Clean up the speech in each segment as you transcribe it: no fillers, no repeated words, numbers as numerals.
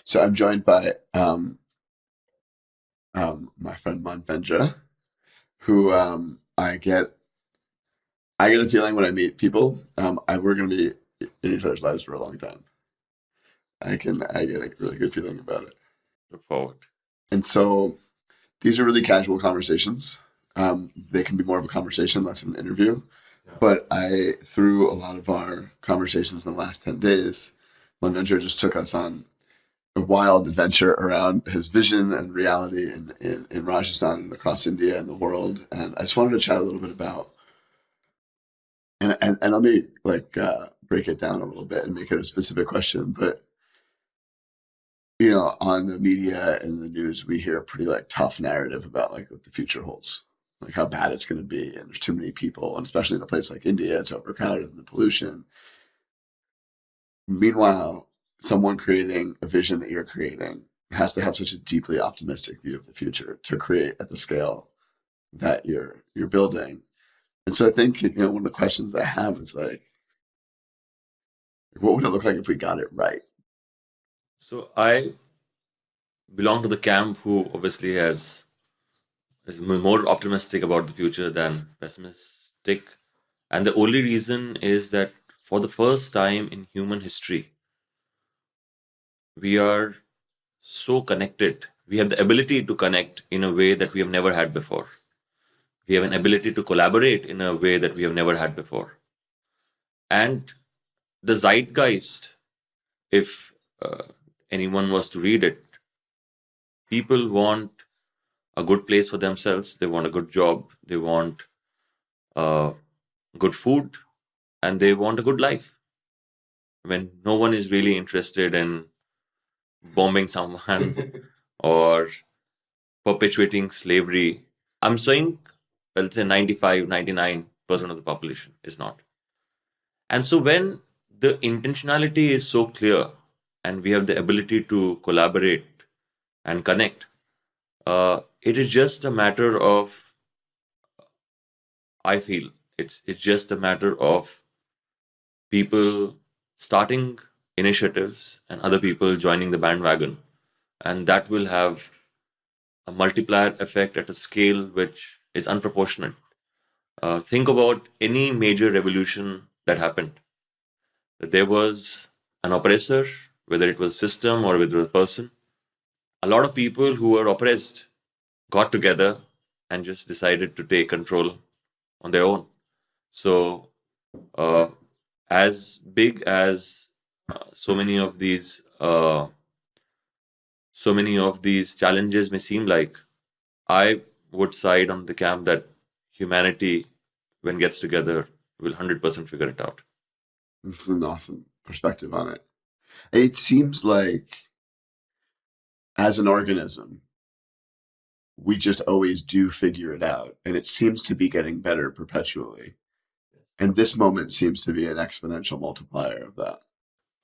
So I'm joined by my friend Manvendra, who I get a feeling when I meet people, we're going to be in each other's lives for a long time. I get a really good feeling about it. Look forward. And so these are really casual conversations. They can be more of a conversation, less of an interview. But through a lot of our conversations in the last 10 days, Manvendra just took us on a wild adventure around his vision and reality in Rajasthan and across India and the world. And I just wanted to chat a little bit about, and let me break it down a little bit and make it a specific question. But, on the media and the news, we hear a pretty tough narrative about what the future holds, like how bad it's going to be. And there's too many people, and especially in a place like India, it's overcrowded and the pollution. Meanwhile, someone creating a vision that you're creating has to have such a deeply optimistic view of the future to create at the scale that you're building. And so I think one of the questions I have is what would it look like if we got it right? So I belong to the camp who obviously is more optimistic about the future than pessimistic. And the only reason is that for the first time in human history, we are so connected. We have the ability to connect in a way that we have never had before. We have an ability to collaborate in a way that we have never had before. And the zeitgeist, if anyone was to read it, people want a good place for themselves. They want a good job. They want uh, good food, and they want a good life. When no one is really interested in bombing someone or perpetuating slavery, I'm saying, well, let's say 95, 99% of the population is not. And so when the intentionality is so clear and we have the ability to collaborate and connect, it is just a matter of, I feel, it's just a matter of people starting initiatives and other people joining the bandwagon. And that will have a multiplier effect at a scale which is unproportionate. Think about any major revolution that happened. There was an oppressor, whether it was system or whether it was a person. A lot of people who were oppressed got together and just decided to take control on their own. So, uh, as big as so many of these challenges may seem like, I would side on the camp that humanity, when gets together, will 100% figure it out. It's an awesome perspective on it. It seems like as an organism, we just always do figure it out, and it seems to be getting better perpetually. And this moment seems to be an exponential multiplier of that.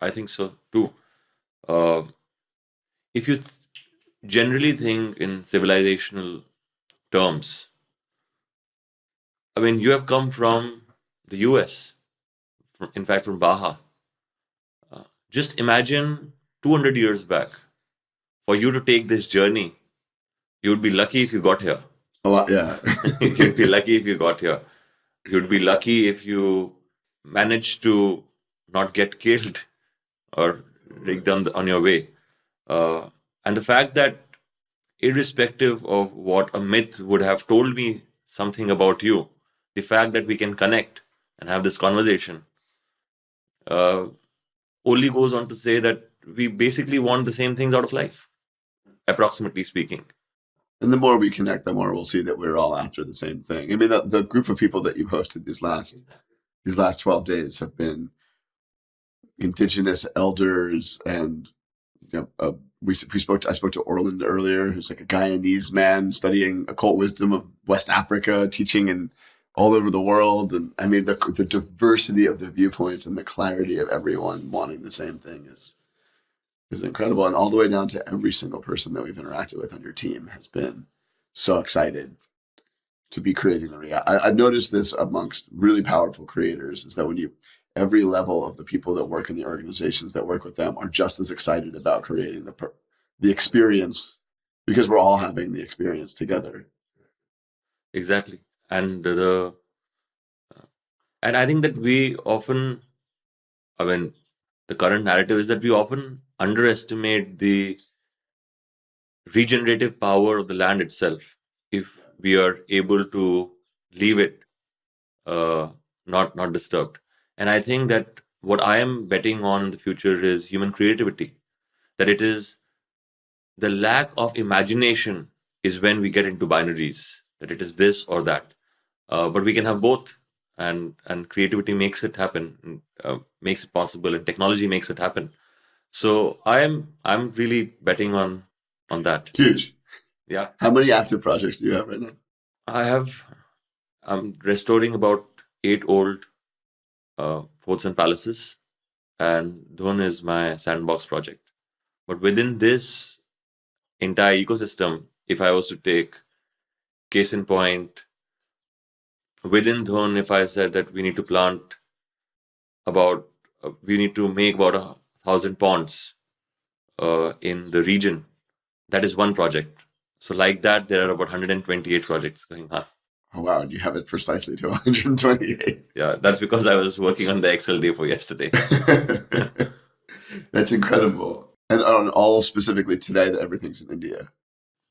I think so too. Uh, if you generally think in civilizational terms, I mean, you have come from the US, in fact, from Baja. Just imagine 200 years back, for you to take this journey, you would be lucky if you got here. A lot, yeah. You'd be lucky if you got here. You'd be lucky if you managed to not get killed or rigged on your way. And the fact that, irrespective of what a myth would have told me something about you, the fact that we can connect and have this conversation uh, only goes on to say that we basically want the same things out of life, approximately speaking. And the more we connect, the more we'll see that we're all after the same thing. I mean, the group of people that you hosted these last 12 days have been indigenous elders and I spoke to Orland earlier, who's like a Guyanese man studying occult wisdom of West Africa, teaching in all over the world. And I mean, the diversity of the viewpoints and the clarity of everyone wanting the same thing is incredible. And all the way down to every single person that we've interacted with on your team has been so excited to be creating the reality. I've noticed this amongst really powerful creators is that when you every level of the people that work in the organizations that work with them are just as excited about creating the experience because we're all having the experience together. Exactly. And I think that we often, I mean, the current narrative is that we often underestimate the regenerative power of the land itself if we are able to leave it uh, not disturbed. And I think that what I am betting on in the future is human creativity. That it is the lack of imagination is when we get into binaries. That it is this or that, but we can have both, and creativity makes it happen, makes it possible, and technology makes it happen. So I'm really betting on that. Huge. Yeah, How many active projects do you have right now? I have. I'm restoring about 8 old forts and palaces, and Dhun is my sandbox project. But within this entire ecosystem, if I was to take case in point, within Dhun, if I said that we need to plant about, we need to make about 1,000 ponds in the region, that is one project. So, like that, there are about 128 projects going on. Oh, wow. And you have it precisely to 128. Yeah, that's because I was working on the Excel day for yesterday. That's incredible. And on all specifically today, that everything's in India.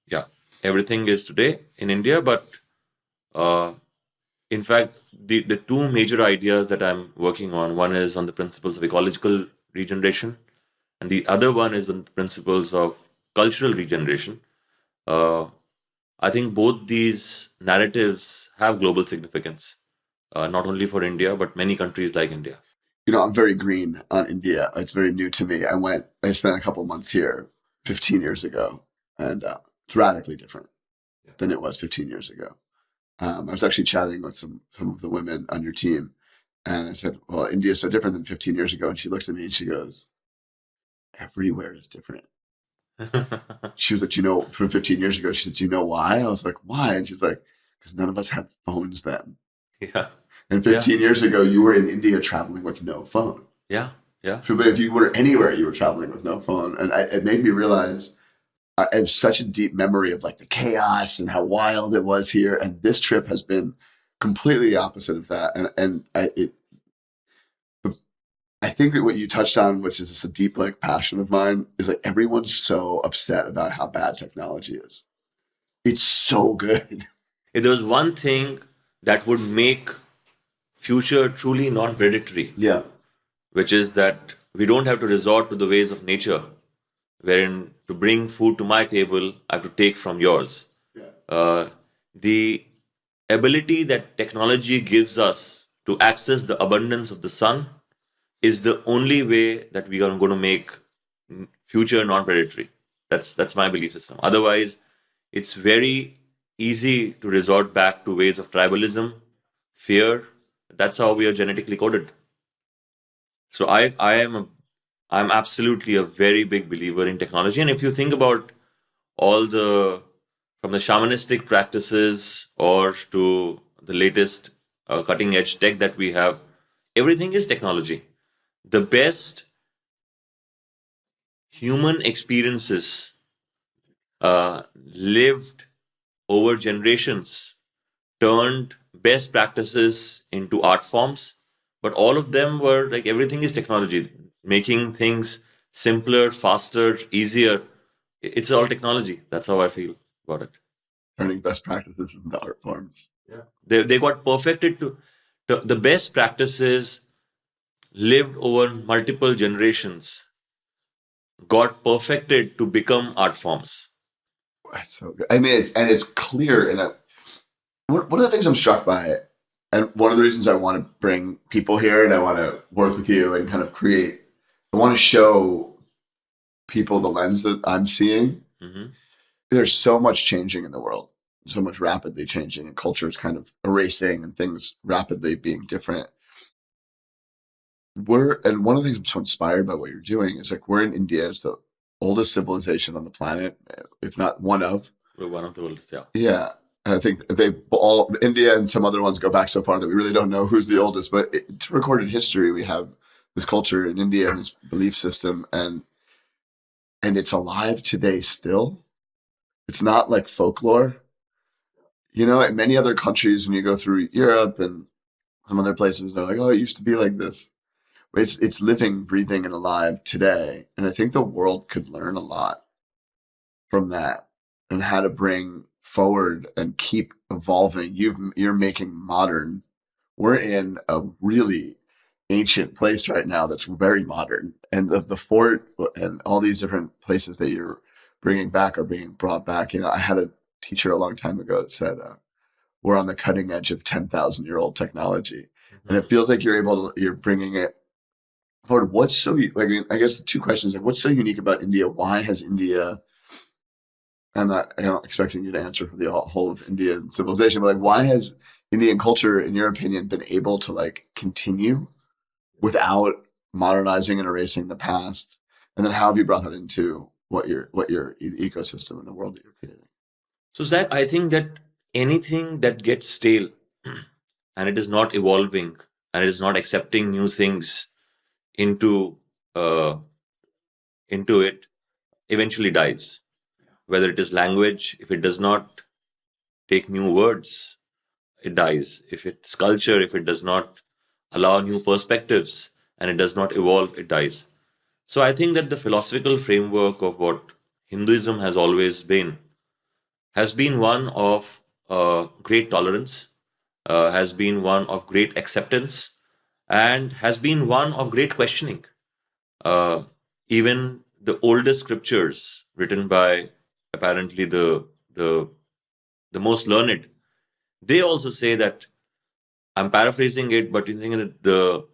Yeah, everything is today in India, but uh, in fact, the two major ideas that I'm working on, one is on the principles of ecological regeneration, and the other one is on the principles of cultural regeneration. Uh, I think both these narratives have global significance, not only for India, but many countries like India. I'm very green on India. It's very new to me. I spent a couple months here 15 years ago, and it's radically different than it was 15 years ago. I was actually chatting with some of the women on your team, and I said, "Well, India is so different than 15 years ago." And she looks at me and she goes, "Everywhere is different." She was like, from 15 years ago, she said, "Do you know why?" I was like, "Why?" And she's like, "Because none of us had phones then." Yeah, And 15 years ago, you were in India traveling with no phone. yeah, yeah. But if you were anywhere, you were traveling with no phone. And it made me realize I have such a deep memory of like the chaos and how wild it was here. And this trip has been completely opposite of that. I think that what you touched on, which is just a deep like passion of mine, is like everyone's so upset about how bad technology is. It's so good. If there was one thing that would make future truly non-predatory, Yeah. which is that we don't have to resort to the ways of nature, wherein to bring food to my table, I have to take from yours. Yeah. The ability that technology gives us to access the abundance of the sun is the only way that we are going to make future non-predatory. That's my belief system. Otherwise, it's very easy to resort back to ways of tribalism, fear. That's how we are genetically coded. So I'm absolutely a very big believer in technology. And if you think about all the from the shamanistic practices or to the latest cutting edge tech that we have, everything is technology. The best human experiences lived over generations turned best practices into art forms, but all of them were like everything is technology, making things simpler, faster, easier. It's all technology. That's how I feel about it. Turning best practices into art forms. Yeah. They got perfected to the best practices lived over multiple generations, got perfected to become art forms. That's so good. I mean, it's clear. And one of the things I'm struck by, and one of the reasons I want to bring people here and I want to work with you and kind of create, I want to show people the lens that I'm seeing. Mm-hmm. There's so much changing in the world, so much rapidly changing, and culture is kind of erasing and things rapidly being different. And one of the things I'm so inspired by what you're doing is like we're in India, it's the oldest civilization on the planet, if not one of. We're one of the oldest, yeah. Yeah. I think they all, India and some other ones go back so far that we really don't know who's the oldest. But it's recorded history. We have this culture in India and this belief system, and it's alive today still. It's not like folklore. You know, in many other countries, when you go through Europe and some other places, they're like, "Oh, it used to be like this." It's living, breathing, and alive today, and I think the world could learn a lot from that and how to bring forward and keep evolving. You're making modern. We're in a really ancient place right now that's very modern, and the fort and all these different places that you're bringing back are being brought back. You know, I had a teacher a long time ago that said, "We're on the cutting edge of 10,000-year-old technology," and it feels like you're bringing it forward. What's so? I mean, I guess the two questions are: what's so unique about India? Why has India? I'm not expecting you to answer for the whole of Indian civilization, but like, why has Indian culture, in your opinion, been able to like continue without modernizing and erasing the past? And then how have you brought that into what your ecosystem and the world that you're creating? So, Zach, I think that anything that gets stale and it is not evolving and it is not accepting new things into uh, into it eventually dies. Whether it is language, if it does not take new words, it dies. If it's culture, if it does not allow new perspectives and it does not evolve, it dies. So I think that the philosophical framework of what Hinduism has been one of great tolerance, has been one of great acceptance, and has been one of great questioning. Uh, Even the oldest scriptures written by apparently the the most learned, they also say that, I'm paraphrasing it, but you think that the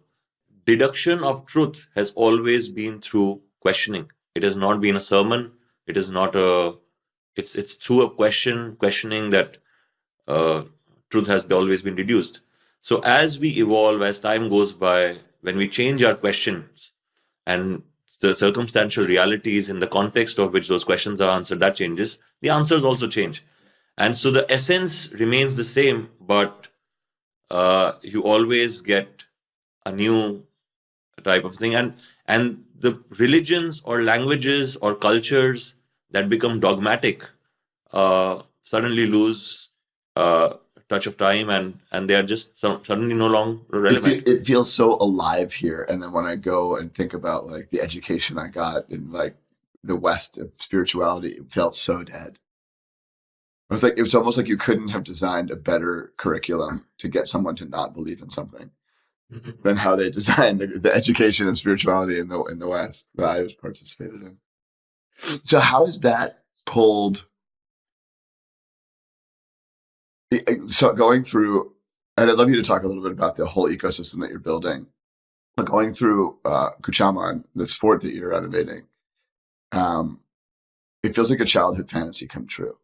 deduction of truth has always been through questioning. It has not been a sermon. It is not a. It's through a questioning that uh, truth has always been deduced. So as we evolve, as time goes by, when we change our questions and the circumstantial realities in the context of which those questions are answered, that changes. The answers also change, and so the essence remains the same, but you always get a new type of thing, and the religions or languages or cultures that become dogmatic suddenly lose touch of time, and they are just suddenly no longer relevant. It feels so alive here. And then when I go and think about like the education I got in like the West of spirituality, it felt so dead. I was like, it was almost like you couldn't have designed a better curriculum to get someone to not believe in something than how they designed the education of spirituality in the West that I was participated in. So how is that pulled? So going through, and I'd love you to talk a little bit about the whole ecosystem that you're building. But going through Kuchaman, this fort that you're renovating, um, it feels like a childhood fantasy come true.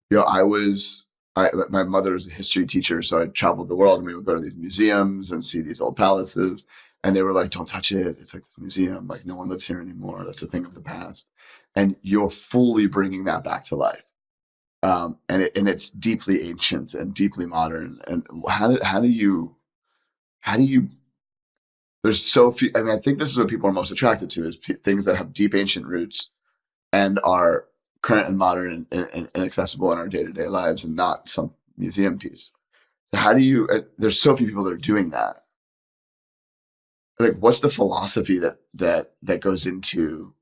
You know, my mother was a history teacher, so I traveled the world and we would go to these museums and see these old palaces. And they were like, don't touch it. It's like this museum. Like, no one lives here anymore. That's a thing of the past. And you're fully bringing that back to life. And it's deeply ancient and deeply modern. And how do you, there's so few, I mean, I think this is what people are most attracted to is things that have deep ancient roots and are current and modern and accessible in our day-to-day lives and not some museum piece. So how do you, there's so few people that are doing that. Like, what's the philosophy that goes into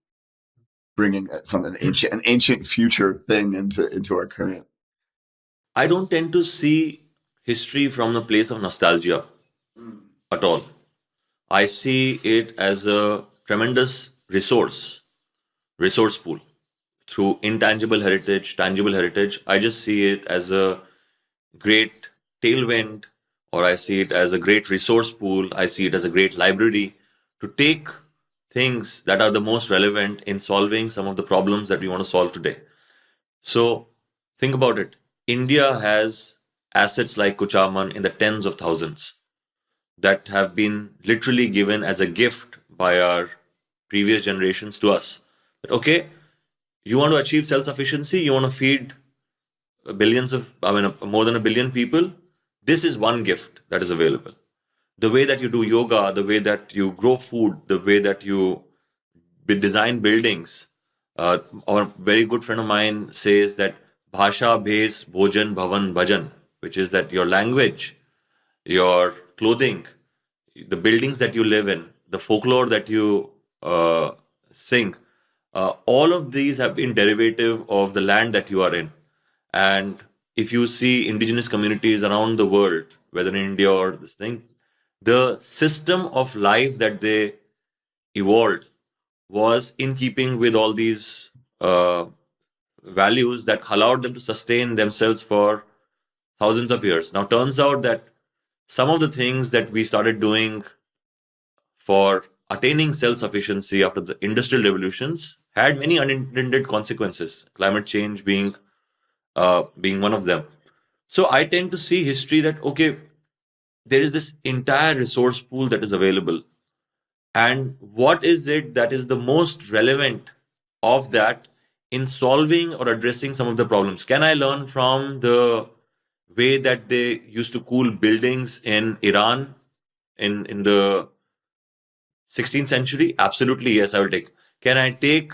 bringing an ancient future thing into our current? I don't tend to see history from the place of nostalgia at all. I see it as a tremendous resource pool through intangible heritage, tangible heritage. I just see it as a great tailwind, or I see it as a great resource pool. I see it as a great library to take things that are the most relevant in solving some of the problems that we want to solve today. So think about it. India has assets like Kuchaman in the tens of thousands that have been literally given as a gift by our previous generations to us. That, okay, you want to achieve self sufficiency, you want to feed billions of, I mean, more than a billion people, this is one gift that is available. The way that you do yoga, the way that you grow food, the way that you design buildings. Our very good friend of mine says that bhasha, bhes, bhojan, bhavan, bhajan, which is that your language, your clothing, the buildings that you live in, the folklore that you sing, all of these have been derivative of the land that you are in. And if you see indigenous communities around the world, whether in India or this thing, the system of life that they evolved was in keeping with all these values that allowed them to sustain themselves for thousands of years. Now, turns out that some of the things that we started doing for attaining self-sufficiency after the industrial revolutions had many unintended consequences. Climate change being one of them. So I tend to see history that okay, there is this entire resource pool that is available, and what is it that is the most relevant of that in solving or addressing some of the problems? Can I learn from the way that they used to cool buildings in Iran in the 16th century? Absolutely, yes, I will take. Can I take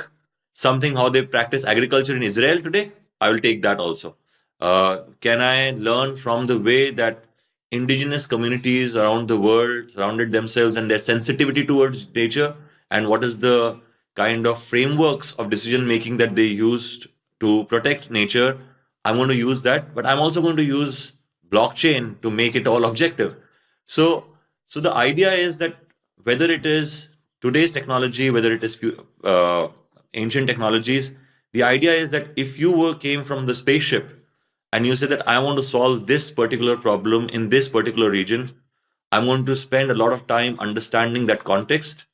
something how they practice agriculture in Israel today? I will take that also. Can I learn from the way that indigenous communities around the world surrounded themselves and their sensitivity towards nature, and what is the kind of frameworks of decision making that they used to protect nature? I'm going to use that, but I'm also going to use blockchain to make it all objective. So, so the idea is that whether it is today's technology, whether it is ancient technologies, the idea is that if you came from the spaceship and you say that I want to solve this particular problem in this particular region, I'm going to spend a lot of time understanding that context,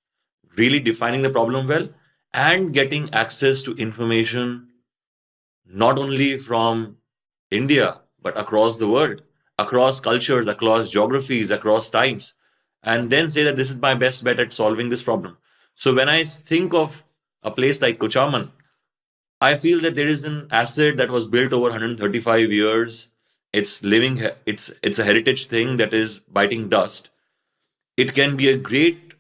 really defining the problem well, and getting access to information not only from India, but across the world, across cultures, across geographies, across times, and then say that this is my best bet at solving this problem. So when I think of a place like Kochaman, I feel that there is an asset that was built over 135 years. It's living, it's a heritage thing that is biting dust. It can be a great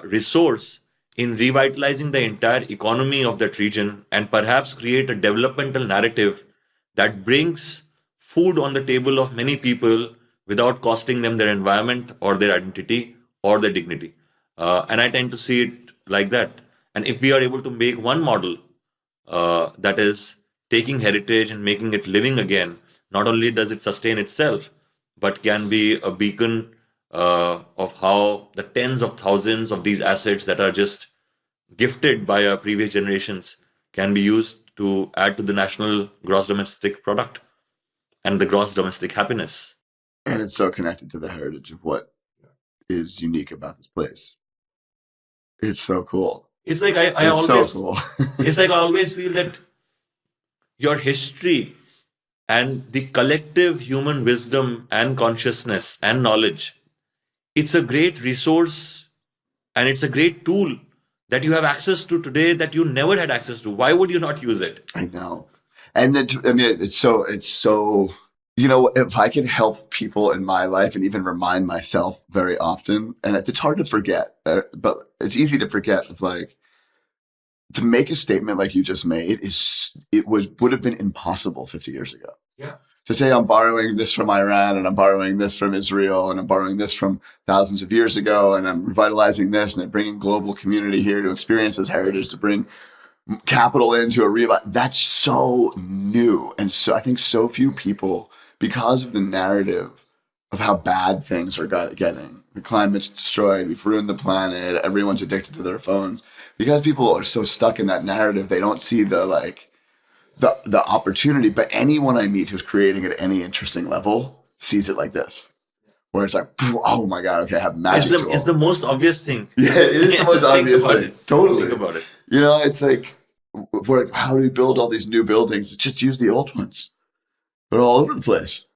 resource in revitalizing the entire economy of that region and perhaps create a developmental narrative that brings food on the table of many people without costing them their environment or their identity or their dignity. And I tend to see it like that. And if we are able to make one model that is taking heritage and making it living again, not only does it sustain itself, but can be a beacon of how the tens of thousands of these assets that are just gifted by our previous generations can be used to add to the national gross domestic product and the gross domestic happiness. And it's so connected to the heritage of what is unique about this place. It's so cool. It's like I It's so always, cool. it's like I always feel that your history and the collective human wisdom and consciousness and knowledge, it's a great resource and it's a great tool that you have access to today that you never had access to. Why would you not use it? I know. And then, I mean, it's so, you know, if I can help people in my life and even remind myself very often, and it's hard to forget, but it's easy to forget of like, to make a statement like you just made would have been impossible 50 years ago. Yeah. To say I'm borrowing this from Iran and I'm borrowing this from Israel and I'm borrowing this from thousands of years ago and I'm revitalizing this and I'm bringing global community here to experience this heritage, to bring capital into a real, that's so new. And so I think so few people, because of the narrative of how bad things are getting, the climate's destroyed, we've ruined the planet, everyone's addicted to their phones, because people are so stuck in that narrative, they don't see the like the opportunity. But anyone I meet who's creating at any interesting level sees it like this, where it's like, oh my god, okay, I have magic tool. It's the most obvious thing. Yeah, it is the most obvious thing. It. Totally. Think about it. You know, it's like, how do we build all these new buildings? Just use the old ones. They're all over the place.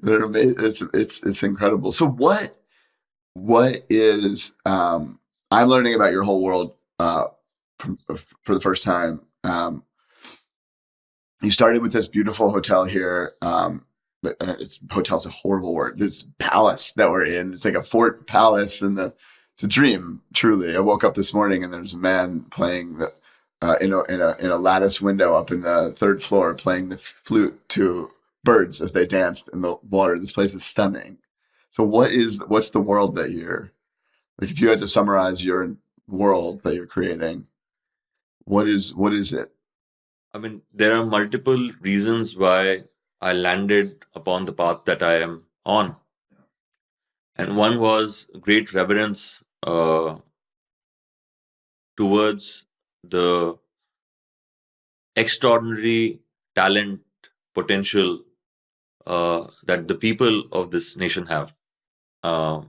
They're amazing. It's incredible. So what is I'm learning about your whole world for the first time. You started with this beautiful hotel here. But hotel's a horrible word. This palace that we're in. It's like a fort palace, and it's a dream. Truly, I woke up this morning and there's a man playing the in a lattice window up in the third floor, playing the flute to birds as they danced in the water. This place is stunning. So, what's the world that you're like? If you had to summarize your world that you're creating, what is it? I mean, there are multiple reasons why I landed upon the path that I am on. And one was great reverence towards the extraordinary talent, potential that the people of this nation have, uh,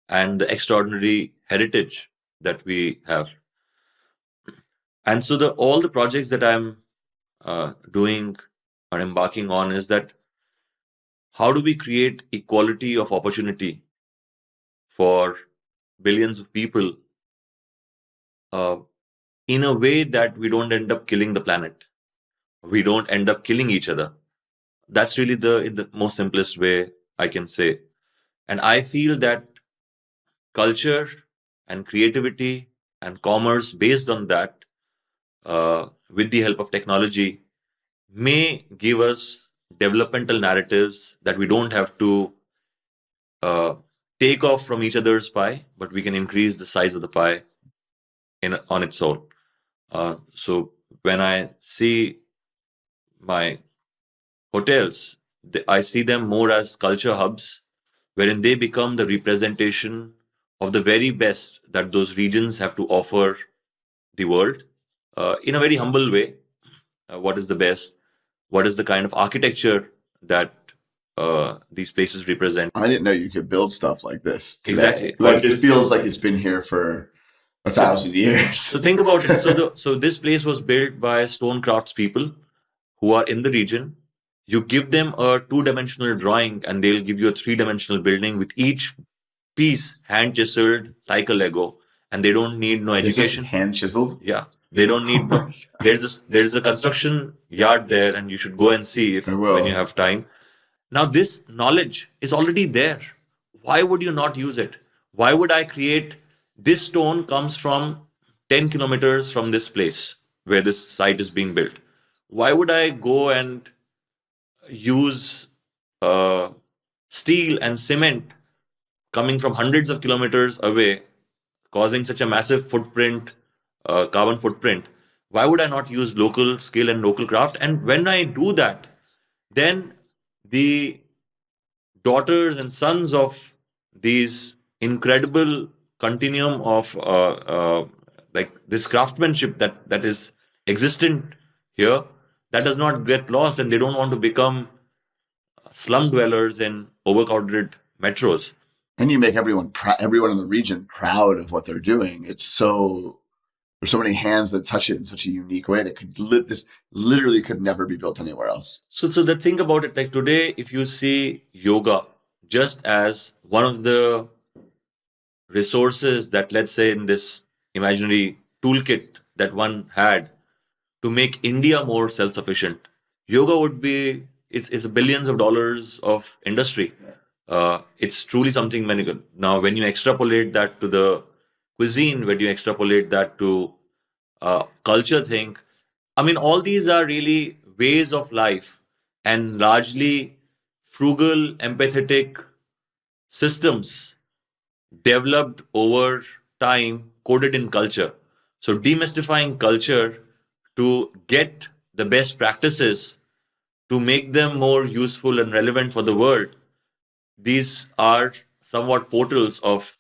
and the extraordinary heritage that we have. And so, all the projects that I'm doing or embarking on is that how do we create equality of opportunity for billions of people uh, in a way that we don't end up killing the planet, we don't end up killing each other. That's really the most simplest way I can say. And I feel that culture and creativity and commerce based on that, with the help of technology, may give us developmental narratives that we don't have to uh, take off from each other's pie, but we can increase the size of the pie on its own. So when I see my hotels, I see them more as culture hubs, wherein they become the representation of the very best that those regions have to offer the world, in a very humble way. What is the best? What is the kind of architecture that these places represent? I didn't know you could build stuff like this today. Exactly. Like it feels like it's been here for a thousand years. So think about it. So this place was built by stone crafts people who are in the region. You give them a two-dimensional drawing and they'll give you a three-dimensional building with each piece hand chiseled like a Lego, and they don't need no education. Hand chiseled? Yeah, they don't need no. There's a construction yard there, and you should go and see if when you have time. Now this knowledge is already there. Why would you not use it? Why would I create this stone comes from 10 kilometers from this place where this site is being built? Why would I go and use uh, steel and cement coming from hundreds of kilometers away, causing such a massive footprint, carbon footprint? Why would I not use local skill and local craft? And when I do that, then the daughters and sons of these incredible continuum of like this craftsmanship that is existent here, that does not get lost, and they don't want to become slum dwellers in overcrowded metros. And you make everyone in the region proud of what they're doing. There's so many hands that touch it in such a unique way that this literally could never be built anywhere else. So the thing about it, like today, if you see yoga just as one of the resources that, let's say, in this imaginary toolkit that one had to make India more self-sufficient, yoga would be it's billions of dollars of industry. It's truly something very good. Now, when you extrapolate that to the cuisine, when you extrapolate that to culture thing, I mean, all these are really ways of life and largely frugal, empathetic systems developed over time, coded in culture. So, demystifying culture to get the best practices to make them more useful and relevant for the world. These are somewhat portals of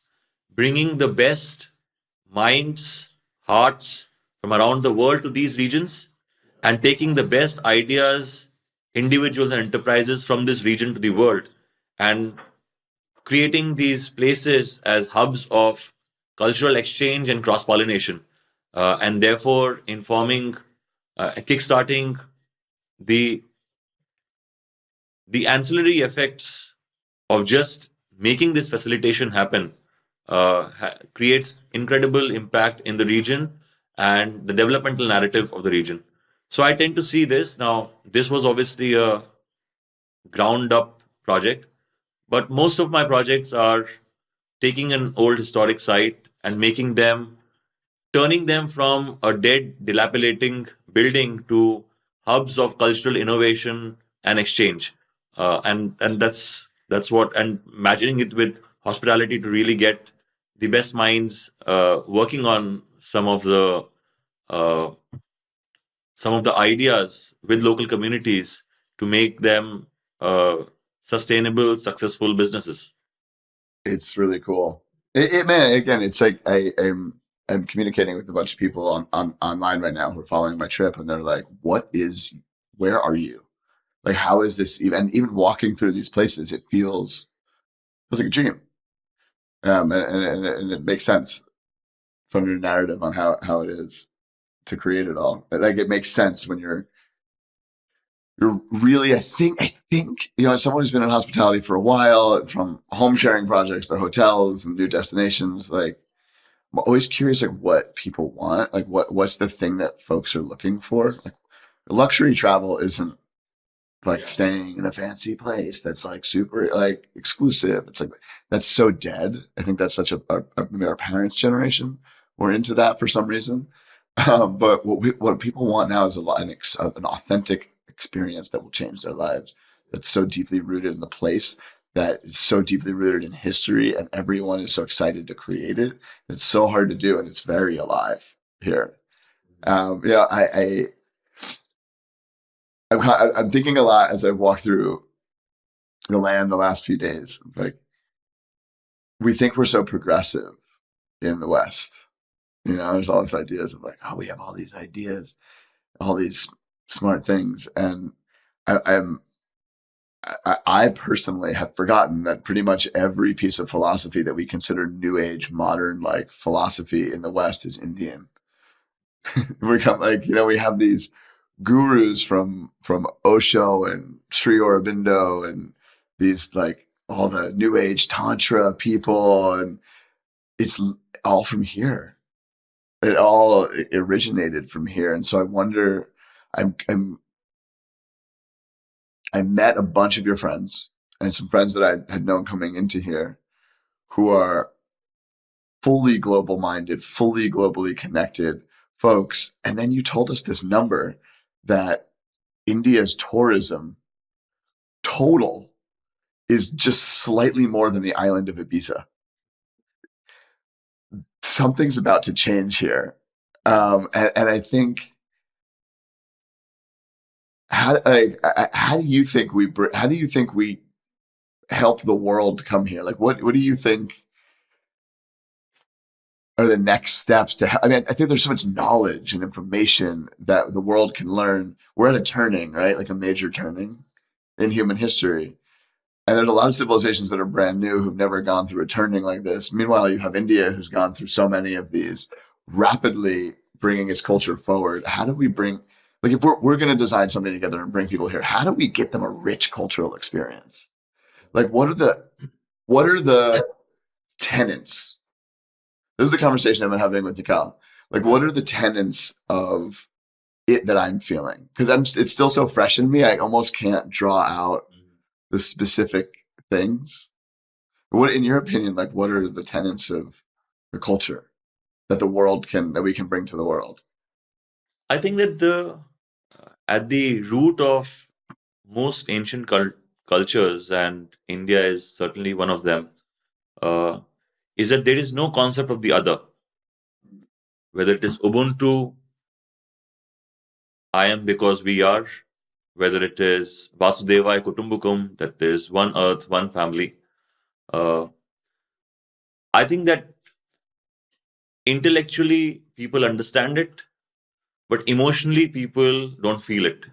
bringing the best minds, hearts from around the world to these regions and taking the best ideas, individuals, and enterprises from this region to the world and creating these places as hubs of cultural exchange and cross pollination, and therefore informing, kickstarting the ancillary effects of just making this facilitation happen, creates incredible impact in the region and the developmental narrative of the region. So I tend to see this now. This was obviously a ground up project, but most of my projects are taking an old historic site and turning them from a dead, dilapidating building to hubs of cultural innovation and exchange. And that's what, and imagining it with hospitality to really get the best minds working on uh, some of the ideas with local communities to make them uh, sustainable, successful businesses. It's really cool. Man, again, it's like I'm communicating with a bunch of people on online right now who are following my trip, and they're like, where are you? Like, how is this even? And even walking through these places, it feels like a dream. And it makes sense from your narrative on how it is to create it all. Like, it makes sense when you're really, I think, as someone who's been in hospitality for a while, from home sharing projects to hotels and new destinations, like, I'm always curious, like, what people want, like, what's the thing that folks are looking for. Like, luxury travel isn't like staying in a fancy place that's like super like exclusive. It's like that's so dead. I think that's such maybe our parents' generation were into that for some reason. But what people want now is an authentic experience that will change their lives. That's so deeply rooted in the place. That is so deeply rooted in history, and everyone is so excited to create it. It's so hard to do, and it's very alive here. Yeah, I'm thinking a lot as I've walked through the land the last few days. Like, we think we're so progressive in the West. There's all these ideas of like, oh, we have all these ideas, all these smart things, and I, I'm I personally have forgotten that pretty much every piece of philosophy that we consider new age, modern, like philosophy in the West is Indian. We have these gurus from Osho and Sri Aurobindo and these like all the new age tantra people, and it's all from here. It all originated from here. And so I wonder, I'm I met a bunch of your friends and some friends that I had known coming into here who are fully global minded, fully globally connected folks. And then you told us this number that India's tourism total is just slightly more than the island of Ibiza. Something's about to change here. And I think how do you think we help the world come here? Like, what do you think are the next steps to? I mean, I think there's so much knowledge and information that the world can learn. We're at a turning, right? Like a major turning in human history. And there's a lot of civilizations that are brand new who've never gone through a turning like this. Meanwhile, you have India who's gone through so many of these, rapidly bringing its culture forward. How do we bring, like, if we're going to design something together and bring people here, how do we get them a rich cultural experience? Like, what are the tenets? This is the conversation I've been having with Nikal. Like, what are the tenets of it that I'm feeling? Because it's still so fresh in me. I almost can't draw out the specific things. What, in your opinion, like what are the tenets of the culture that we can bring to the world? I think that the at the root of most ancient cultures, and India is certainly one of them, uh, is that there is no concept of the other. Whether it is Ubuntu, I am because we are, whether it is Vasudevaya Kutumbukum, that is one earth, one family. Uh, I think that intellectually people understand it, but emotionally people don't feel it.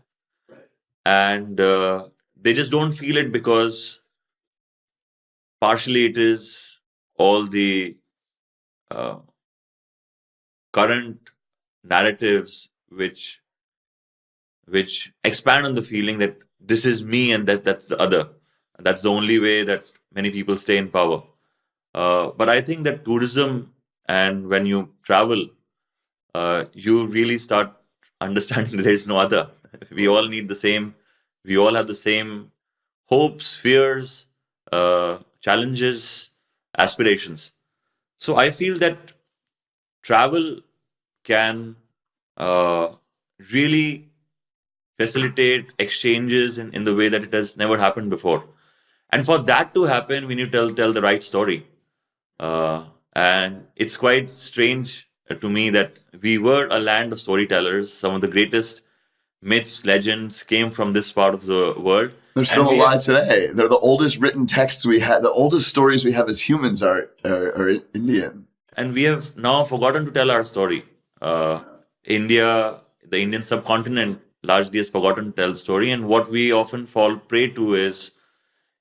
And they just don't feel it because partially it is all the uh, current narratives which expand on the feeling that this is me and that's the other. That's the only way that many people stay in power. But I think that tourism, and when you travel, you really start. understanding that there is no other. We all need the same. We all have the same hopes, fears, challenges, aspirations. So I feel that travel can uh, really facilitate exchanges in the way that it has never happened before. And for that to happen, we need to tell the right story. And it's quite strange to me that we were a land of storytellers. Some of the greatest myths, legends came from this part of the world. They're still alive today. They're the oldest written texts we have. The oldest stories we have as humans are Indian. And we have now forgotten to tell our story. India, the Indian subcontinent, largely has forgotten to tell the story. And what we often fall prey to is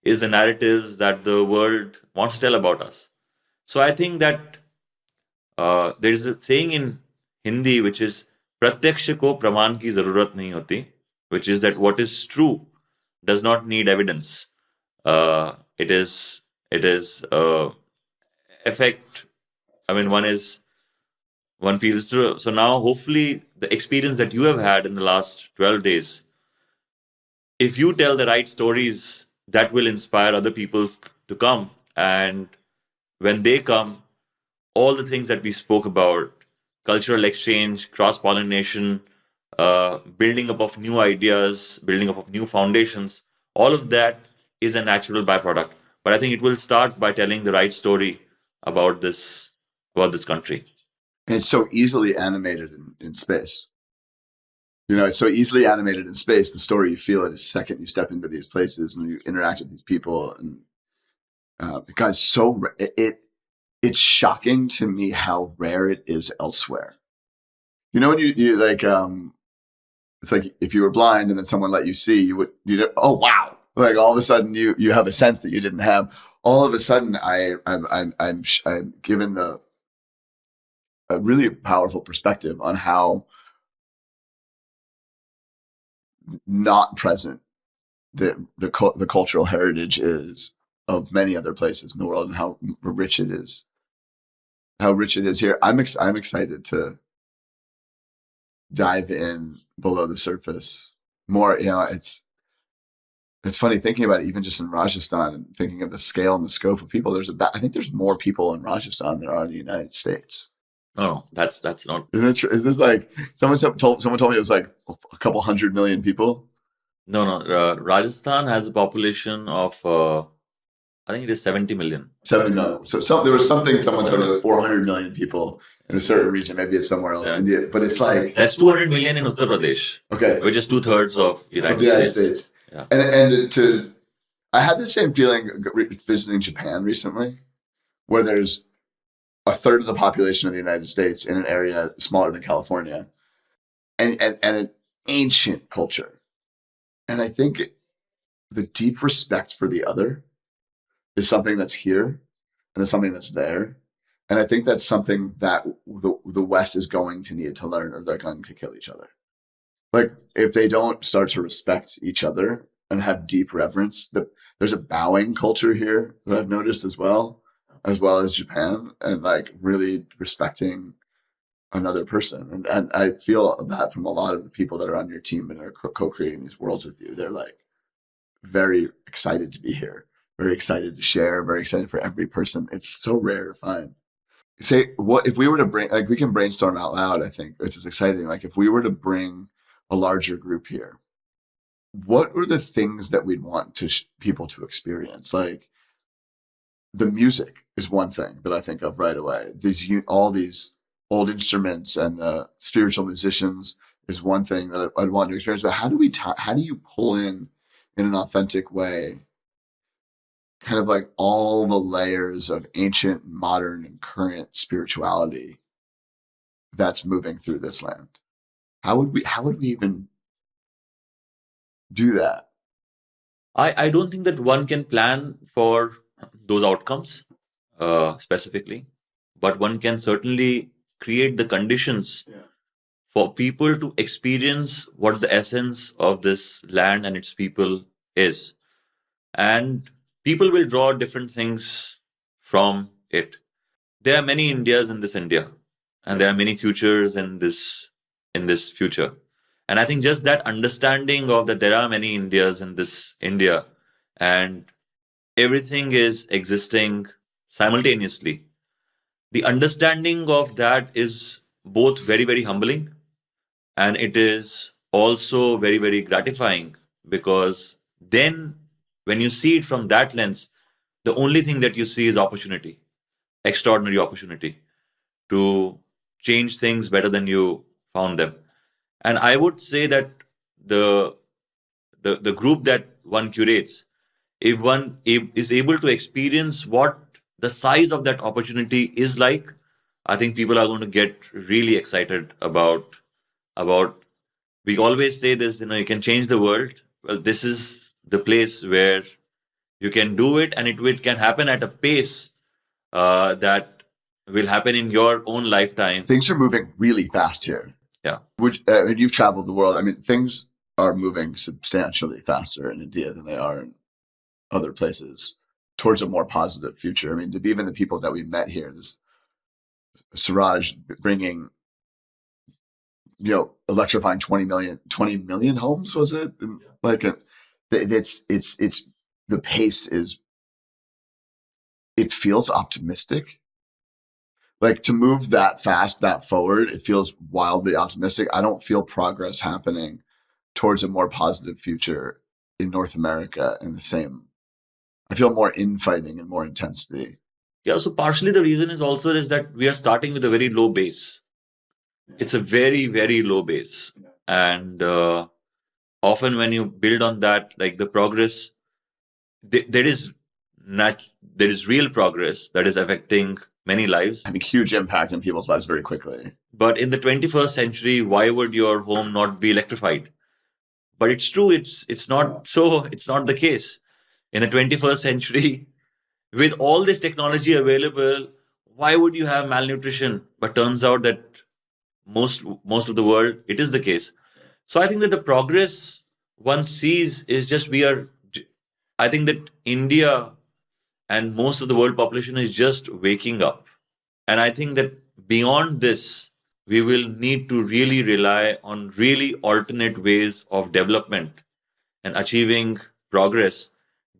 the narratives that the world wants to tell about us. So I think that there is a saying in Hindi which is "प्रत्यक्ष को प्रमाण की जरूरत नहीं होती," which is that what is true does not need evidence. It is effect. I mean, one feels through. So now, hopefully, the experience that you have had in the last 12 days, if you tell the right stories, that will inspire other people to come. And when they come, all the things that we spoke about, cultural exchange, cross pollination, building up of new ideas, building up of new foundations, all of that is a natural byproduct. But I think it will start by telling the right story about this country. And it's so easily animated in space. You know, it's so easily animated in space. The story, you feel it the second you step into these places and you interact with these people. And God, it's so it's shocking to me how rare it is elsewhere. You know, when you like, it's like if you were blind and then someone let you see, oh wow, like all of a sudden you have a sense that you didn't have. All of a sudden, I'm given a really powerful perspective on how not present the cultural heritage is of many other places in the world, and how rich it is. How rich it is here. I'm excited to dive in below the surface more. You know, it's funny thinking about it, even just in Rajasthan, and thinking of the scale and the scope of people. I think there's more people in Rajasthan than are in the United States. No, that's not. Isn't it true? Is this like someone told me it was like a couple 100 million people? No. Rajasthan has a population of I think it is 70 million. 70 million. So there was something someone told me 400 million people in a certain region. Maybe it's somewhere else in India, but it's like that's 200 million in Uttar Pradesh. Okay, which is 2/3 of the United States. Yeah. I had the same feeling visiting Japan recently, where there's a third of the population of the United States in an area smaller than California, and an ancient culture. And I think the deep respect for the other is something that's here, and it's something that's there. And I think that's something that the West is going to need to learn, or they're going to kill each other. Like, if they don't start to respect each other and have deep reverence, there's a bowing culture here that I've noticed as well as Japan, and like really respecting another person. And I feel that from a lot of the people that are on your team and are co-creating these worlds with you. They're like very excited to be here, very excited to share, very excited for every person. It's so rare to find. Say, what if we were to bring, like, we can brainstorm out loud, I think, which is exciting. Like, if we were to bring a larger group here, what are the things that we'd want people to experience? Like, the music is one thing that I think of right away. All these old instruments and spiritual musicians is one thing that I'd want to experience. But how do you pull in an authentic way, kind of like all the layers of ancient, modern, and current spirituality that's moving through this land? How would we even do that? I don't think that one can plan for those outcomes specifically, but one can certainly create the conditions for people to experience what the essence of this land and its people is. And people will draw different things from it. There are many Indias in this India, and there are many futures in this future. And I think just that understanding of that there are many Indias in this India, and everything is existing simultaneously. The understanding of that is both very, very humbling, and it is also very, very gratifying, because then when you see it from that lens, the only thing that you see is opportunity, extraordinary opportunity to change things better than you found them. And I would say that the the group that one curates, if one is able to experience what the size of that opportunity is like, I think people are going to get really excited about. We always say this, you can change the world. Well, this is the place where you can do it, and it can happen at a pace that will happen in your own lifetime. Things are moving really fast here. Yeah. You've traveled the world. I mean, things are moving substantially faster in India than they are in other places towards a more positive future. I mean, even the people that we met here, this Suraj bringing, electrifying 20 million homes, was it? Like, it's the pace is, it feels optimistic. Like, to move that fast, that forward, it feels wildly optimistic. I don't feel progress happening towards a more positive future in North America in the same. I feel more infighting and more intensity. Yeah, so partially the reason is also is that we are starting with a very low base. It's a very, very low base. And often when you build on that, like the progress, there is there is real progress that is affecting many lives. Having huge impact in people's lives very quickly. But in the 21st century, why would your home not be electrified? But it's true, it's not so, it's not the case. In the 21st century, with all this technology available, why would you have malnutrition? But turns out that most of the world, it is the case. So I think that the progress one sees is just I think that India and most of the world population is just waking up. And I think that beyond this, we will need to really rely on really alternate ways of development and achieving progress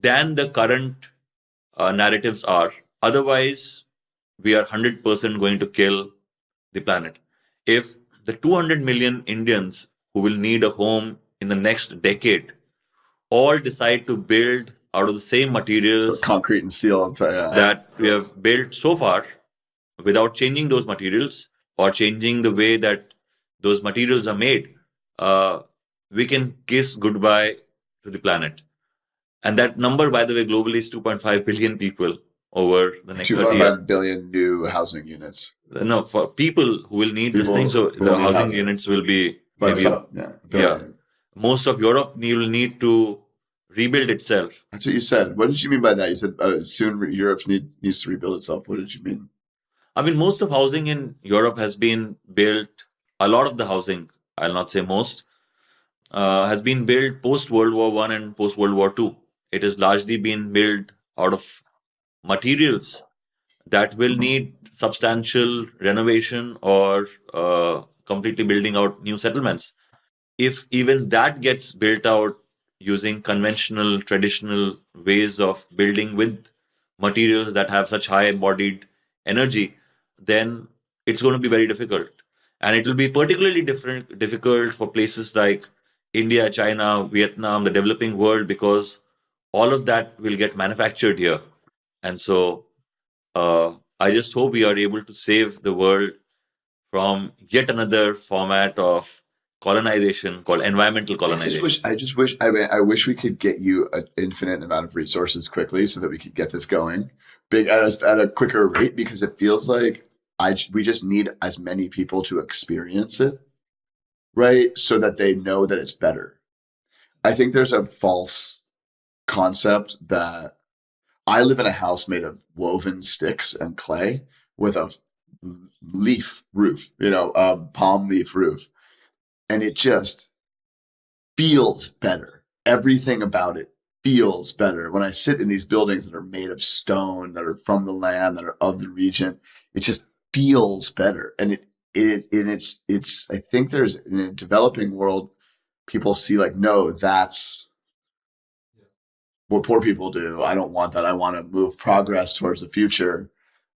than the current narratives are. Otherwise, we are 100% going to kill the planet. If the 200 million Indians who will need a home in the next decade all decide to build out of the same materials, concrete and steel, that we have built so far, without changing those materials or changing the way that those materials are made, we can kiss goodbye to the planet. And that number, by the way, globally is 2.5 billion people over the next 30 years. 2.5 billion new housing units. No, for people who will need this thing. So the housing units will be maybe, most of Europe will need to rebuild itself. That's what you said. What did you mean by that? You said soon Europe needs to rebuild itself. What did you mean? I mean, most of housing in Europe has been built. A lot of the housing, I'll not say most, has been built post World War I and post World War II. It has largely been built out of materials that will need substantial renovation or completely building out new settlements. If even that gets built out using conventional, traditional ways of building with materials that have such high embodied energy, then it's going to be very difficult. And it will be particularly difficult for places like India, China, Vietnam, the developing world, because all of that will get manufactured here. And so I just hope we are able to save the world from yet another format of colonization called environmental colonization. I wish we could get you an infinite amount of resources quickly so that we could get this going big at a quicker rate, because it feels like we just need as many people to experience it, right? So that they know that it's better. I think there's a false concept that I live in a house made of woven sticks and clay with a leaf roof, a palm leaf roof. And it just feels better. Everything about it feels better. When I sit in these buildings that are made of stone, that are from the land, that are of the region, it just feels better. And it's I think there's, in a developing world, people see like, no, that's what poor people do. I don't want that. I want to move progress towards the future.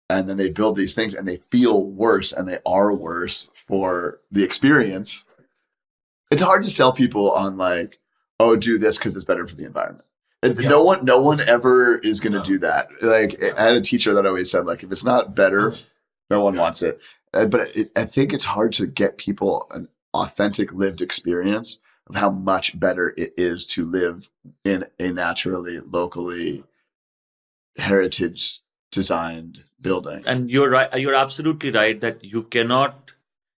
And then they build these things and they feel worse and they are worse for the experience. It's hard to sell people on like, oh, do this because it's better for the environment. Yeah. No one ever is going to do that. Like I had a teacher that always said, like, if it's not better, no one wants it. I think it's hard to get people an authentic lived experience of how much better it is to live in a naturally, locally heritage designed building. And you're right. You're absolutely right that you cannot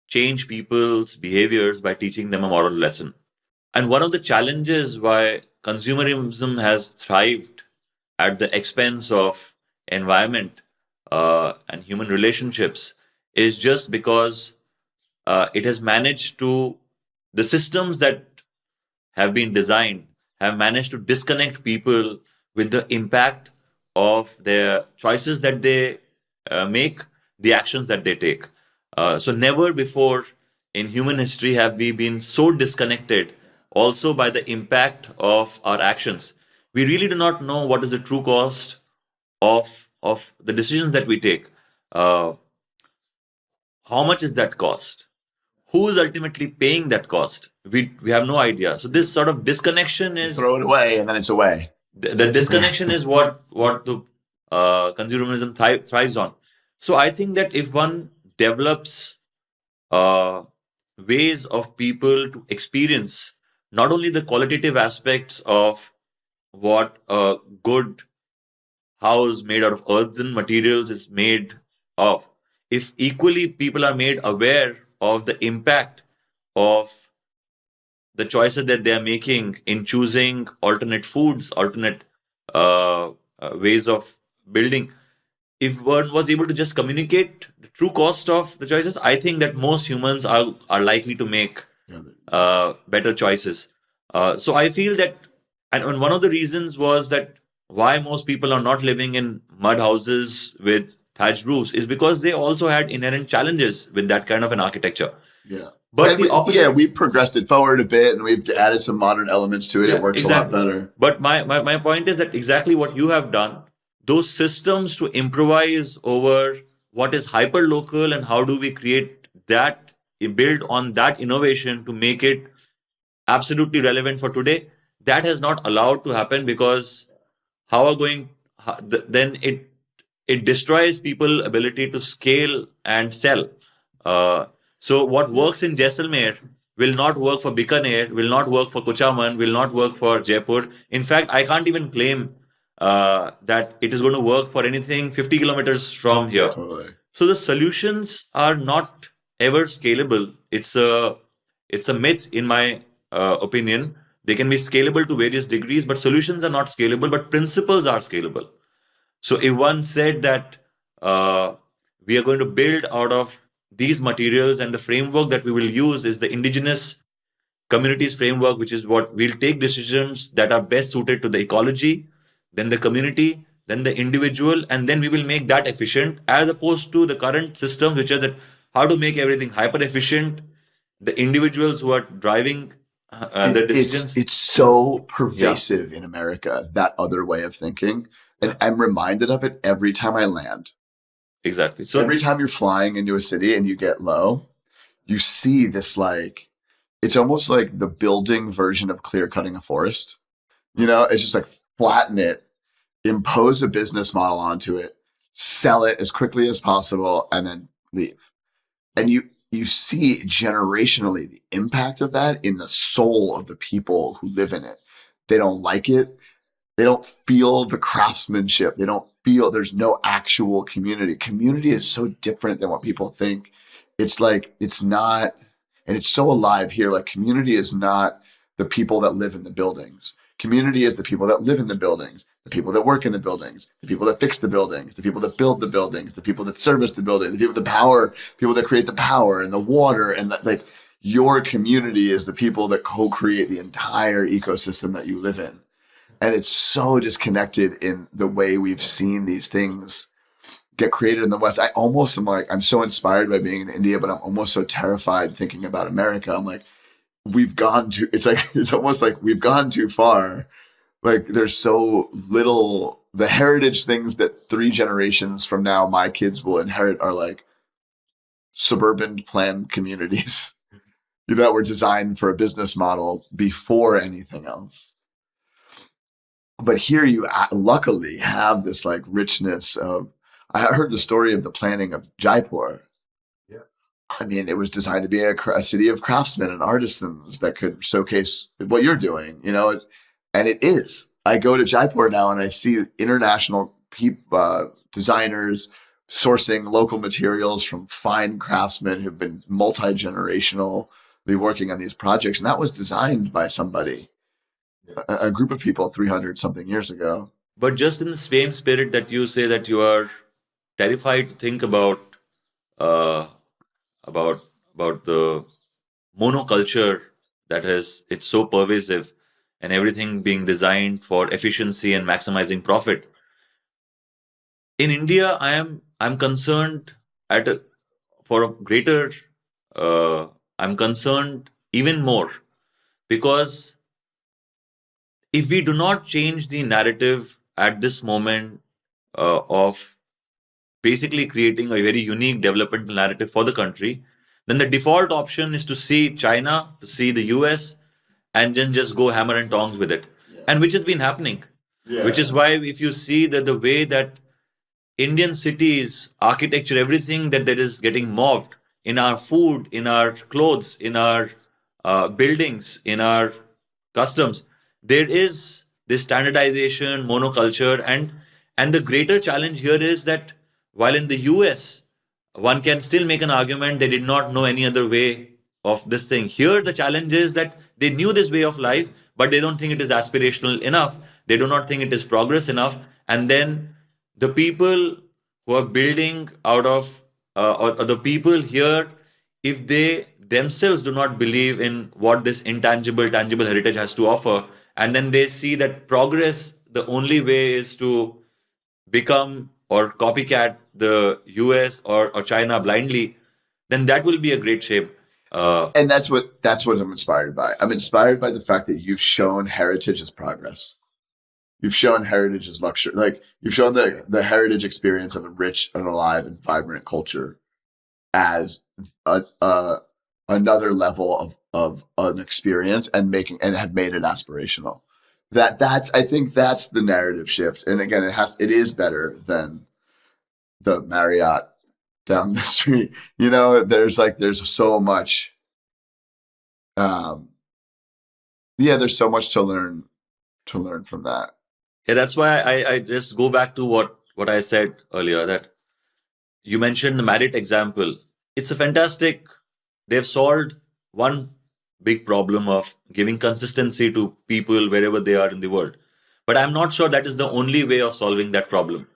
change people's behaviors by teaching them a moral lesson. And one of the challenges why consumerism has thrived at the expense of environment and human relationships is just because it has managed to, the systems that have been designed have managed to disconnect people with the impact of their choices that they make, the actions that they take. So never before in human history have we been so disconnected also by the impact of our actions. We really do not know what is the true cost of the decisions that we take. Uh, how much is that cost? Who is ultimately paying that cost? We have no idea. So this sort of disconnection is, throw it away and then it's away. The disconnection is what the consumerism thrives on. So I think that if one develops uh, ways of people to experience not only the qualitative aspects of what a good house made out of earthen materials is made of, if equally people are made aware of the impact of the choices that they are making in choosing alternate foods, alternate ways of building, if one was able to just communicate the true cost of the choices, I think that most humans are likely to make better choices. So I feel that, and one of the reasons was that why most people are not living in mud houses with thatched roofs is because they also had inherent challenges with that kind of an architecture. Yeah. But the opposite, we progressed it forward a bit and we've added some modern elements to it. Yeah, it works exactly. a lot better. But my point is that exactly what you have done, those systems to improvise over what is hyper local and how do we create that, build on that innovation to make it absolutely relevant for today, that has not allowed to happen because how are going then it destroys people ability to scale and sell. So what works in Jaisalmer will not work for Bikaner, will not work for Kuchaman, will not work for Jaipur. In fact, I can't even claim that it is going to work for anything 50 kilometers from here. Totally. So the solutions are not ever scalable. It's a myth in my opinion. They can be scalable to various degrees, but solutions are not scalable, but principles are scalable. So if one said that we are going to build out of these materials and the framework that we will use is the indigenous communities framework, which is what we'll take decisions that are best suited to the ecology, then the community, then the individual, and then we will make that efficient as opposed to the current systems, which are that how to make everything hyper efficient. The individuals who are driving the decisions. It's so pervasive in America, that other way of thinking. And I'm reminded of it every time I land. Exactly. So every time you're flying into a city and you get low, you see this like, it's almost like the building version of clear cutting a forest. You know, it's just like flatten it, impose a business model onto it, sell it as quickly as possible, and then leave. And you see generationally the impact of that in the soul of the people who live in it. They don't like it. They don't feel the craftsmanship. They don't feel there's no actual community. Community is so different than what people think. It's like, it's not, and it's so alive here. Like, community is not the people that live in the buildings. Community is the people that live in the buildings, the people that work in the buildings, the people that fix the buildings, the people that build the buildings, the people that service the building, the people the power, people that create the power and the water. And like, your community is the people that co-create the entire ecosystem that you live in. And it's so disconnected in the way we've seen these things get created in the West. I almost am like, I'm so inspired by being in India, but I'm almost so terrified thinking about America. I'm like, we've gone too. It's like it's almost like we've gone too far. Like there's so little. The heritage things that 3 generations from now my kids will inherit are like suburban planned communities. That were designed for a business model before anything else. But here you luckily have this like richness of. I heard the story of the planning of Jaipur. I mean, it was designed to be a city of craftsmen and artisans that could showcase what you're doing, and it is. I go to Jaipur now and I see international designers sourcing local materials from fine craftsmen who've been multi-generationally working on these projects. And that was designed by somebody, a group of people 300 something years ago. But just in the same spirit that you say that you are terrified to think uh, about the monoculture that it's so pervasive and everything being designed for efficiency and maximizing profit. In India, I'm concerned at a, for a greater. Uh, I'm concerned even more because if we do not change the narrative at this moment of basically creating a very unique developmental narrative for the country, then the default option is to see China, to see the US, and then just go hammer and tongs with it. Yeah. And which has been happening. Yeah. Which is why if you see that the way that Indian cities, architecture, everything that is getting morphed in our food, in our clothes, in our buildings, in our customs, there is this standardization, monoculture, and the greater challenge here is that while in the US, one can still make an argument they did not know any other way of this thing. Here, the challenge is that they knew this way of life, but they don't think it is aspirational enough. They do not think it is progress enough. And then the people who are building out of, or the people here, if they themselves do not believe in what this intangible, tangible heritage has to offer, and then they see that progress, the only way is to become or copycat the US or China blindly, then that will be a great shame. And that's what I'm inspired by. I'm inspired by the fact that you've shown heritage as progress. You've shown heritage as luxury. Like you've shown the heritage experience of a rich and alive and vibrant culture as another level of an experience and have made it aspirational. I think that's the narrative shift. And again, it is better than the Marriott down the street. There's so much. There's so much to learn from that. Yeah, that's why I just go back to what I said earlier, that you mentioned the Marriott example. It's a fantastic. They've solved one big problem of giving consistency to people wherever they are in the world. But I'm not sure that is the only way of solving that problem.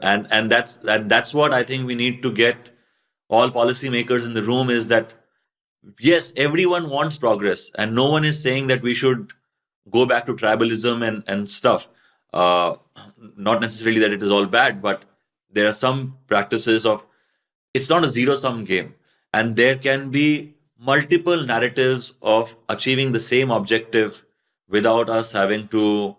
And that's what I think we need to get all policymakers in the room, is that yes, everyone wants progress, and no one is saying that we should go back to tribalism and stuff. Uh, Not necessarily that it is all bad, but there are some practices of, it's not a zero sum game, and there can be multiple narratives of achieving the same objective without us having to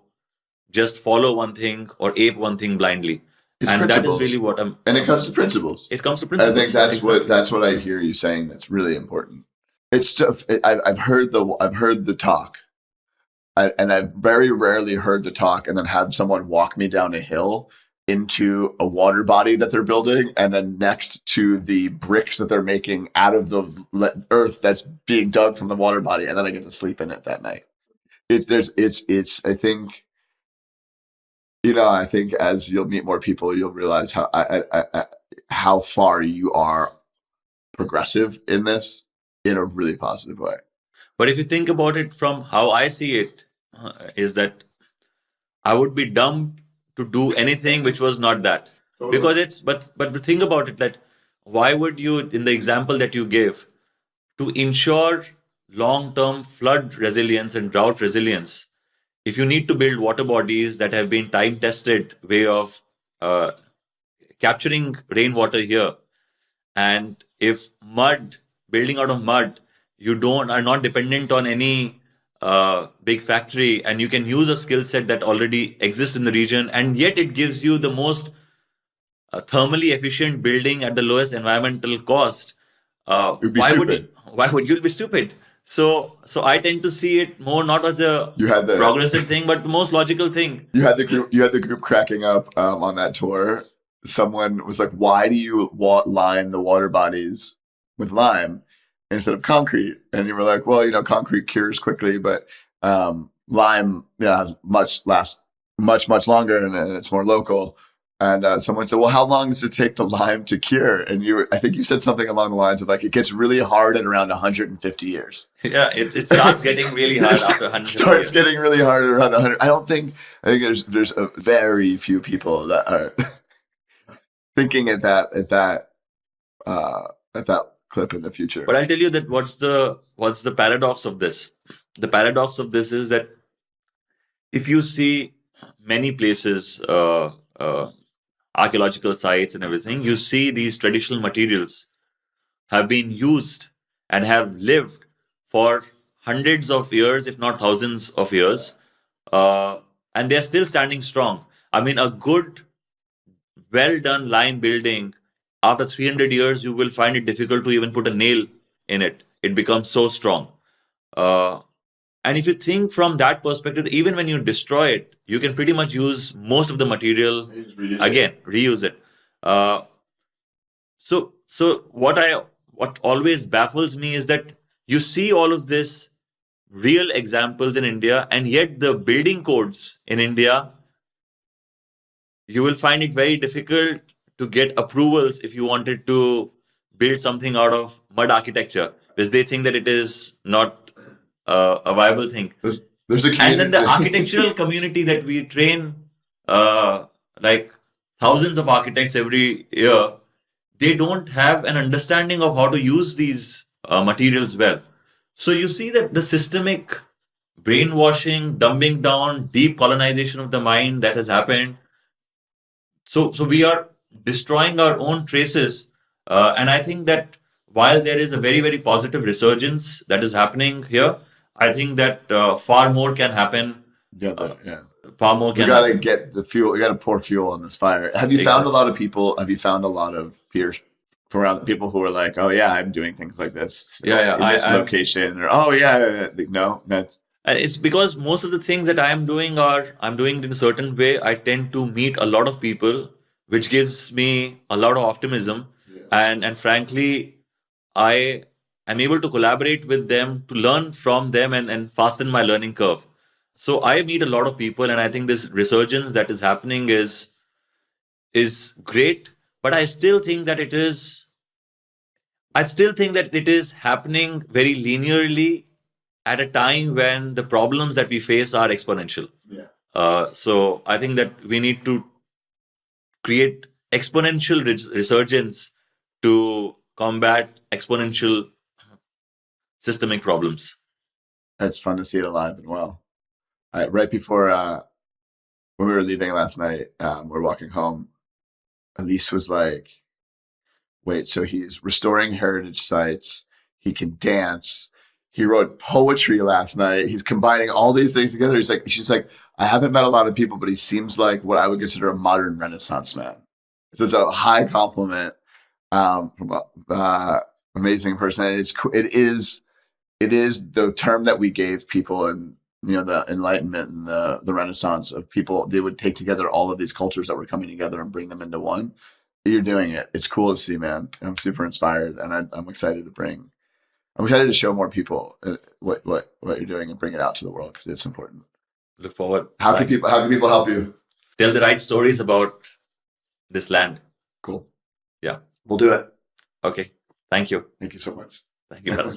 just follow one thing or ape one thing blindly. It's and principles. That is really what I'm. And it comes to principles. It comes to principles. I think that's what I hear you saying. That's really important. It's tough. I've heard the talk, and I've very rarely heard the talk and then have someone walk me down a hill into a water body that they're building, and then next to the bricks that they're making out of the earth that's being dug from the water body, and then I get to sleep in it that night. I think, I think as you'll meet more people, you'll realize how far you are progressive in this in a really positive way. But if you think about it from how I see it, is that I would be dumb to do anything which was not that. Totally. Because but think about it, that why would you, in the example that you gave, to ensure long-term flood resilience and drought resilience, if you need to build water bodies that have been time-tested way of uh, capturing rainwater here, and if building out of mud You don't are not dependent on any big factory, and you can use a skill set that already exists in the region, and yet it gives you the most thermally efficient building at the lowest environmental cost. It would be Why would you? stupid. Why would you be stupid? So I tend to see it more not as a You had the progressive thing, but the most logical thing. you had the group cracking up on that tour. Someone was like, "Why do you line the water bodies with lime instead of concrete?" And you were like, "Well, concrete cures quickly, but lime, has much longer, and it's more local." And someone said, "Well, how long does it take the lime to cure?" And I think you said something along the lines of like, "It gets really hard at around 150 years." Yeah, it starts getting really hard after 150 Starts years. getting really hard around 100. I think there's a very few people that are thinking uh, at that clip in the future. But I'll tell you that what's the paradox of this? The paradox of this is that if you see many places, archaeological sites and everything, you see these traditional materials have been used and have lived for hundreds of years, if not thousands of years, and they're still standing strong. I mean, a good, well done lime building, after 300 years, you will find it difficult to even put a nail in it. It becomes so strong. Uh, and if you think from that perspective, even when you destroy it, you can pretty much use most of the material again, reuse it. Uh, so what always baffles me is that you see all of this real examples in India, and yet the building codes in India, you will find it very difficult to get approvals if you wanted to build something out of mud architecture, because they think that it is not a viable thing. There's a And then the community. architectural community that we train, like thousands of architects every year, they don't have an understanding of how to use these materials well. So you see that the systemic brainwashing, dumbing down, deep colonization of the mind that has happened. So we are destroying our own traces, and I think that while there is a very positive resurgence that is happening here, I think that far more can happen. Yeah. Far more You can got to happen. get the fuel. You got to pour fuel on this fire. Have you found a lot of people? Have you found a lot of peers from around people who are like, "Oh yeah, I'm doing things like this Yeah. in this location," or "Oh yeah, no, that's." It's because most of the things that I'm doing in a certain way. I tend to meet a lot of people, which gives me a lot of optimism, and frankly, I am able to collaborate with them to learn from them and fasten my learning curve. So I meet a lot of people, and I think this resurgence that is happening is great. But I still think that it is happening very linearly at a time when the problems that we face are exponential. So I think that we need to create exponential resurgence to combat exponential systemic problems. That's fun to see it alive and well. Right before when we were leaving last night, we're walking home. Elise was like, "Wait, so he's restoring heritage sites. He can dance. He wrote poetry last night. He's combining all these things together." She's like, "I haven't met a lot of people, but he seems like what I would consider a modern Renaissance man." So it's a high compliment from amazing person. And it is the term that we gave people in the Enlightenment and the Renaissance of people. They would take together all of these cultures that were coming together and bring them into one. You're doing it. It's cool to see, man. I'm super inspired, and I'm excited to bring. I'm excited to show more people what you're doing and bring it out to the world because it's important. Look forward. How can people help you? Tell the right stories about this land. Cool. Yeah. We'll do it. Okay. Thank you. Thank you so much. Thank you, brother.